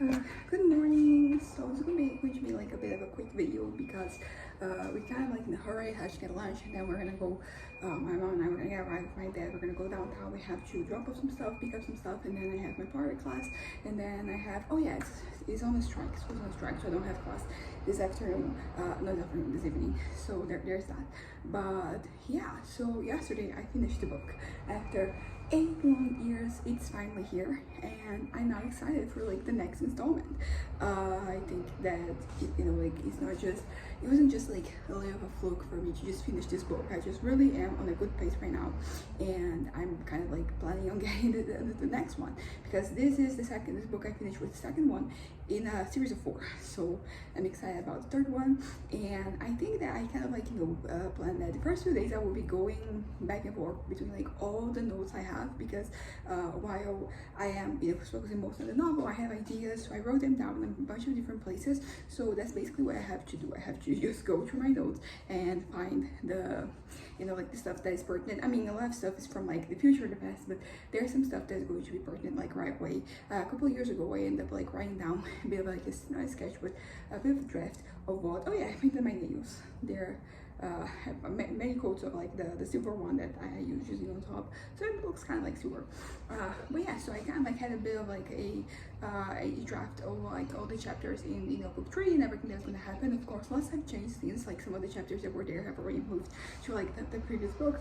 Good morning. So it's going to be like a bit of a quick video because we kind of like in a hurry. I have to get lunch and then we're gonna go. My mom and I were gonna get arrive with my dad. We're gonna go downtown. We have to drop off some stuff, pick up some stuff, and then I have my private class. And then I have it's on a strike. School's on a strike, so I don't have class this afternoon. Not this afternoon, this evening. So there's that. But yeah. So yesterday I finished the book after 8 long years. It's finally here and I'm now excited for like the next installment. I think that it wasn't just like a little of a fluke for me to just finish this book. I just really am on a good pace right now, and I'm kind of like planning on getting the next one, because this book I finished with the second one in a series of 4. So I'm excited about the third one, and I think that I kind of like plan that the first few days I will be going back and forth between like all the notes I have, because while I am focusing most on the novel, I have ideas, so I wrote them down in a bunch of different places. So that's basically what I have to do. I have to just go through my notes and find the like the stuff that is pertinent. I mean, a lot of stuff is from like the future or the past, but there's some stuff that's going to be pertinent like right away. A couple of years ago I ended up like writing down a bit of like a sketch with a bit of a draft of what I painted my nails. There have many coats of like the silver one that I use using on top, so it looks kind of like silver. But yeah, so I kind of like had a bit of like a draft of like all the chapters in book 3 and everything that's gonna happen. Of course, lots have changed since, like some of the chapters that were there have already moved to like the previous book,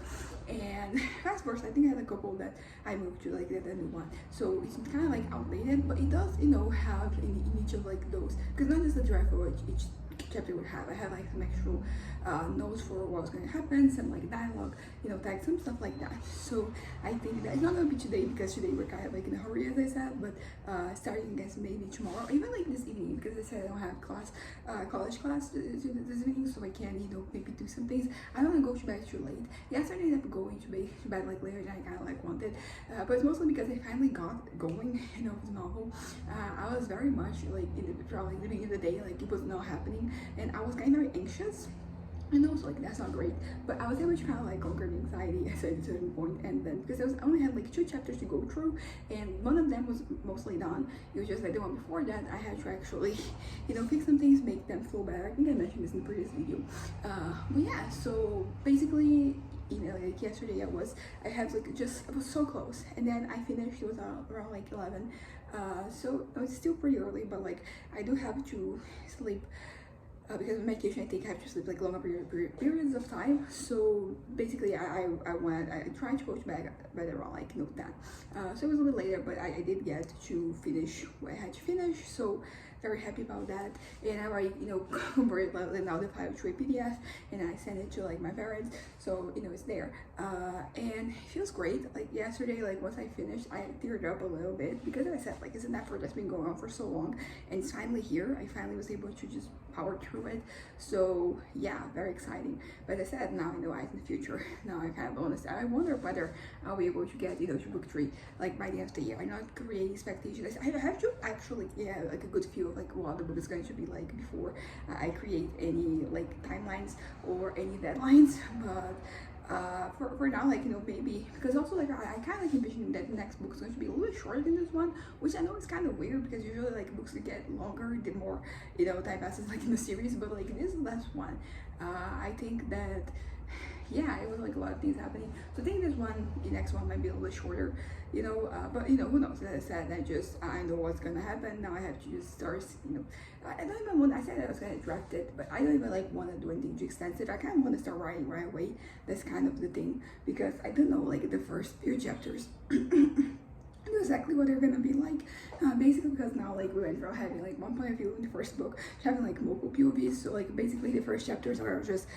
and fast forward, I think I had a couple that I moved to like the new one, so it's kind of like outdated, but it does have in each of like those, because not just the draft of each chapter would have. I have like some actual notes for what was going to happen, some like dialogue, tag, some stuff like that. So I think that it's not going to be today, because today we're kind of like in a hurry, as I said, but starting, I guess, maybe tomorrow, even like this evening, because I said I don't have college class this evening, so I can maybe do some things. I don't want to go to bed too late. Yesterday I ended up going to bed like later than I kind of like wanted, but it's mostly because I finally got going with the novel. I was very much like probably the beginning of the day, like it was not happening, and I was kind of very anxious. And also, like, that's not great, but I was able to kind of like conquer the anxiety at a certain point. And then because I only had like 2 chapters to go through, and one of them was mostly done. It was just like the one before that I had to actually fix some things, make them flow better. I think I mentioned this in the previous video. But yeah, so basically, like yesterday I was so close, and then I finished. It was around like 11, so it's still pretty early, but like I do have to sleep. Because of medication, I think I have to sleep like longer periods of time. So basically, I tried to go to bed around like 10. So it was a little later, but I did get to finish what I had to finish. So very happy about that. And I already converted now the file to a PDF, and I sent it to like my parents. So it's there, and it feels great. Like yesterday, like once I finished, I teared up a little bit, because as I said, like it's an effort that's been going on for so long, and it's finally here. I finally was able to just power through it. So yeah, very exciting. But as I said, now I know in the future. Now I kind of honest. I wonder whether I'll be able to get to book 3 like by the end of the year. I not create expectations. I have to actually like a good feel of like what the book is going to be like before I create any like timelines or any deadlines. But for now, like maybe, because also like I kind of like envisioning that the next book is going to be a little bit shorter than this one, which I know is kind of weird, because usually like books that get longer the more time passes like in the series. But like this last one, I think that it was like a lot of things happening. So I think the next one might be a little bit shorter, but who knows? As I said, I know what's gonna happen. Now I have to just start, I don't even want, I said I was gonna draft it, but I don't even like want to do anything too extensive. I kind of want to start writing right away. That's kind of the thing, because I don't know like the first few chapters exactly what they're gonna be like, basically, because now like we went from having like one point of view in the first book to having like multiple POVs. So like basically the first chapters are just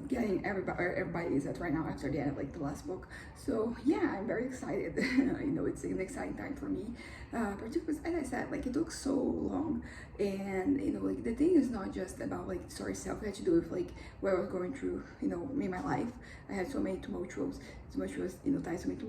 getting everybody is at right now after the end of like the last book. So yeah, I'm very excited. It's an exciting time for me, particularly because, as I said, like it took so long, and like the thing is not just about like the story itself. It had to do with like what I was going through in my life. I had so many tumultuous times, so many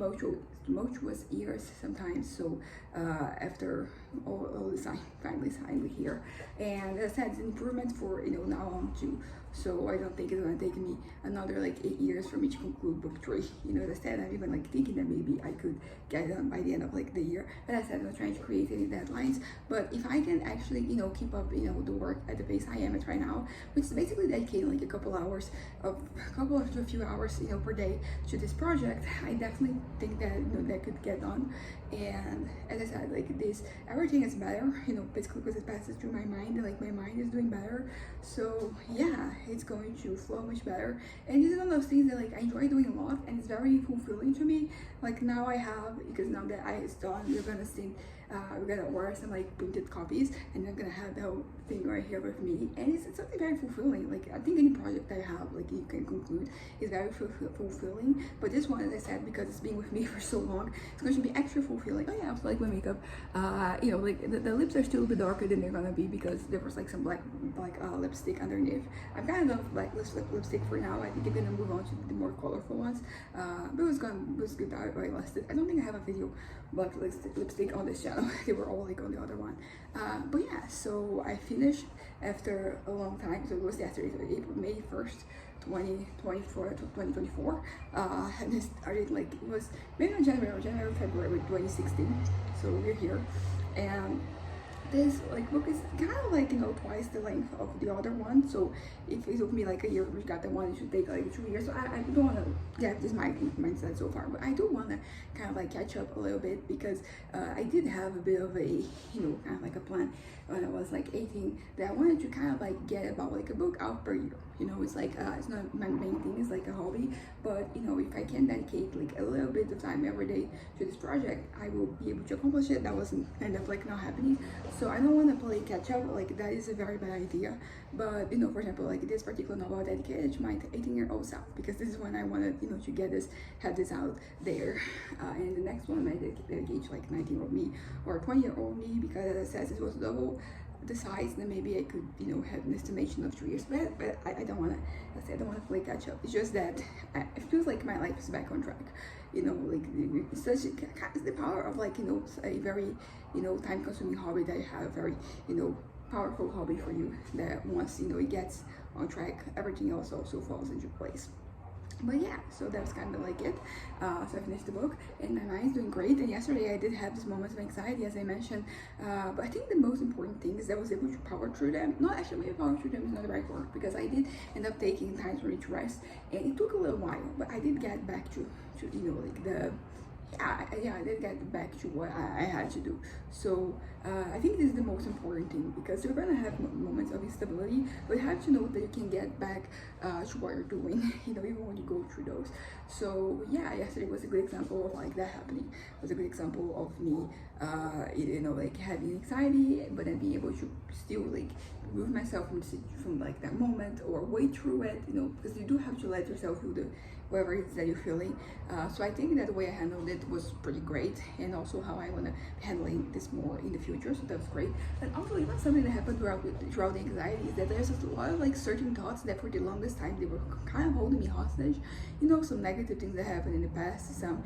tumultuous years sometimes. So after all this time finally here. And as I said, it's an improvement for now on too. So I don't think it's gonna take me another like 8 years for me to conclude book 3. As I said, I'm even like thinking that maybe I could get it done by the end of like the year. But as I said, I'm not trying to create any deadlines. But if I can actually keep up the work at the pace I am at right now, which is basically dedicating like a few hours per day to this project, I definitely think that that could get done. And as I said, like this, everything is better, basically because it passes through my mind, and like my mind is doing better. So yeah, it's going to flow much better. And this is one of those things that like I enjoy doing a lot, and it's very fulfilling to me. Like now I have, because now that it's done, we're gonna order some like printed copies, and I'm gonna have the whole thing right here with me, and it's something very fulfilling. Like I think any project I have, like you can conclude, is very fulfilling. But this one, as I said, because it's been with me for so long, it's going to be extra fulfilling. Oh yeah, I also like my makeup. Like the lips are still a bit darker than they're gonna be because there was like some black lipstick underneath. I'm kind of done with black lipstick for now. I think I'm gonna move on to the more colorful ones. But it was good. I lasted. I don't think I have a video black lipstick on this channel. They were all like on the other one. But yeah, so I finished after a long time. So it was yesterday, so May 1st, 2024. And it started like, it was maybe on January, February 2016. So we're here. And this like book is kind of like twice the length of the other one. So if it took me like a year to get the one, it should take like 2 years. So I don't want to get this mindset so far, but I do want to kind of like catch up a little bit, because I did have a bit of a kind of like a plan when I was like 18 that I wanted to kind of like get about like a book out per year. It's like it's not my main thing, it's like a hobby, but if I can dedicate like a little bit of time every day to this project, I will be able to accomplish it. That wasn't end up like not happening. So I don't want to play catch up, like that is a very bad idea. But for example, like this particular novel I dedicated to my 18-year-old self, because this is when I wanted to have this out there. And the next one I dedicate to like 19-year-old me or 20-year-old me, because as I said, it was double the size, then maybe I could have an estimation of 3 years. But I don't want to. I don't want to play catch up. It's just that it feels like my life is back on track. Like it's the power of like a very time-consuming hobby that you have, very powerful hobby for you, that once it gets on track, everything else also falls into place. But yeah, so that's kind of like it. So I finished the book, and my mind's doing great. And yesterday I did have these moments of anxiety, as I mentioned, but I think the most important thing is that I was able to power through them. Not actually maybe power through them is not the right word, because I did end up taking time for me to rest, and it took a little while, but I did get back to like the I did get back to what I had to do. So I think this is the most important thing, because you're gonna have moments of instability, but you have to know that you can get back to what you're doing, even when you go through those. So yeah, yesterday was a good example of like that happening. It was a good example of me, like having anxiety, but then being able to still like remove myself from like that moment, or wait through it, because you do have to let yourself feel whatever it is that you're feeling. So I think that the way I handled it was pretty great, and also how I want to be handling this more in the future. So that was great. And also, even something that happened throughout the anxiety is that there's a lot of like certain thoughts that for the longest time they were kind of holding me hostage. Some negative things that happened in the past, some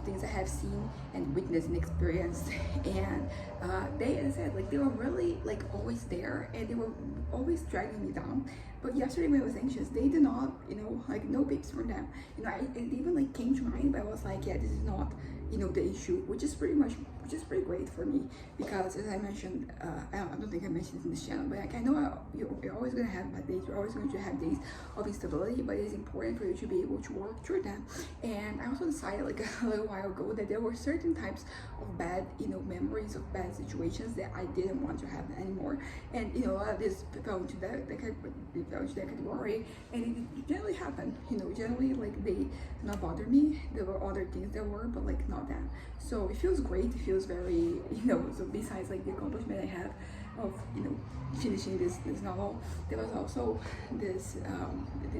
things I have seen and witnessed and experienced, and they, as I said, like they were really like always there, and they were always dragging me down. But yesterday when I was anxious, they did not, like no peeps from them. It even like came to mind, but I was like, yeah, this is not, the issue, which is pretty great for me, because as I mentioned, I don't think I mentioned this in this channel, but like I know you're always going to have bad days, you're always going to have days of instability, but it is important for you to be able to work through them. And I also decided like a little while ago that there were certain types of bad, memories of bad situations that I didn't want to happen anymore. And a lot of this fell into that category, and it generally happened. Generally like they did not bother me. There were other things that were, but like not that. So it feels great. It feels very, so besides like the accomplishment I have of finishing this novel, there was also this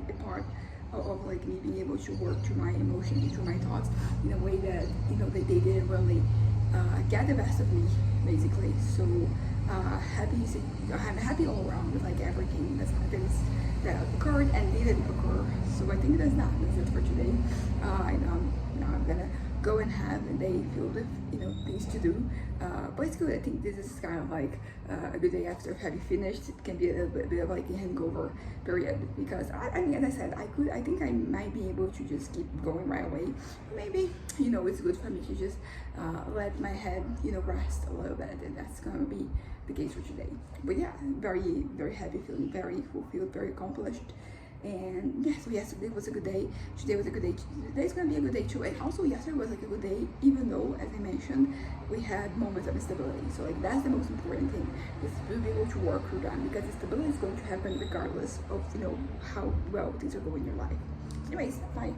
the part of like me being able to work through my emotions, through my thoughts in a way that they didn't really get the best of me, basically. So I'm happy all around with like everything that occurred and didn't occur. So I think that's it for today. I'm gonna go and have a day filled with, you know, things to do. But it's good. I think this is kind of like a good day after having finished. It can be a little bit of like a hangover period, because I mean, as I said, I think I might be able to just keep going right away. Maybe, you know, it's good for me to just let my head, you know, rest a little bit, and that's gonna be the case for today. But yeah, very, very happy, feeling very fulfilled, very accomplished. And yeah, so yesterday was a good day. Today was a good day. Today's gonna be a good day too. And also yesterday was like a good day, even though, as I mentioned, we had moments of instability. So like that's the most important thing, is to be able to work through them, because instability is going to happen regardless of, you know, how well things are going in your life. Anyways, bye.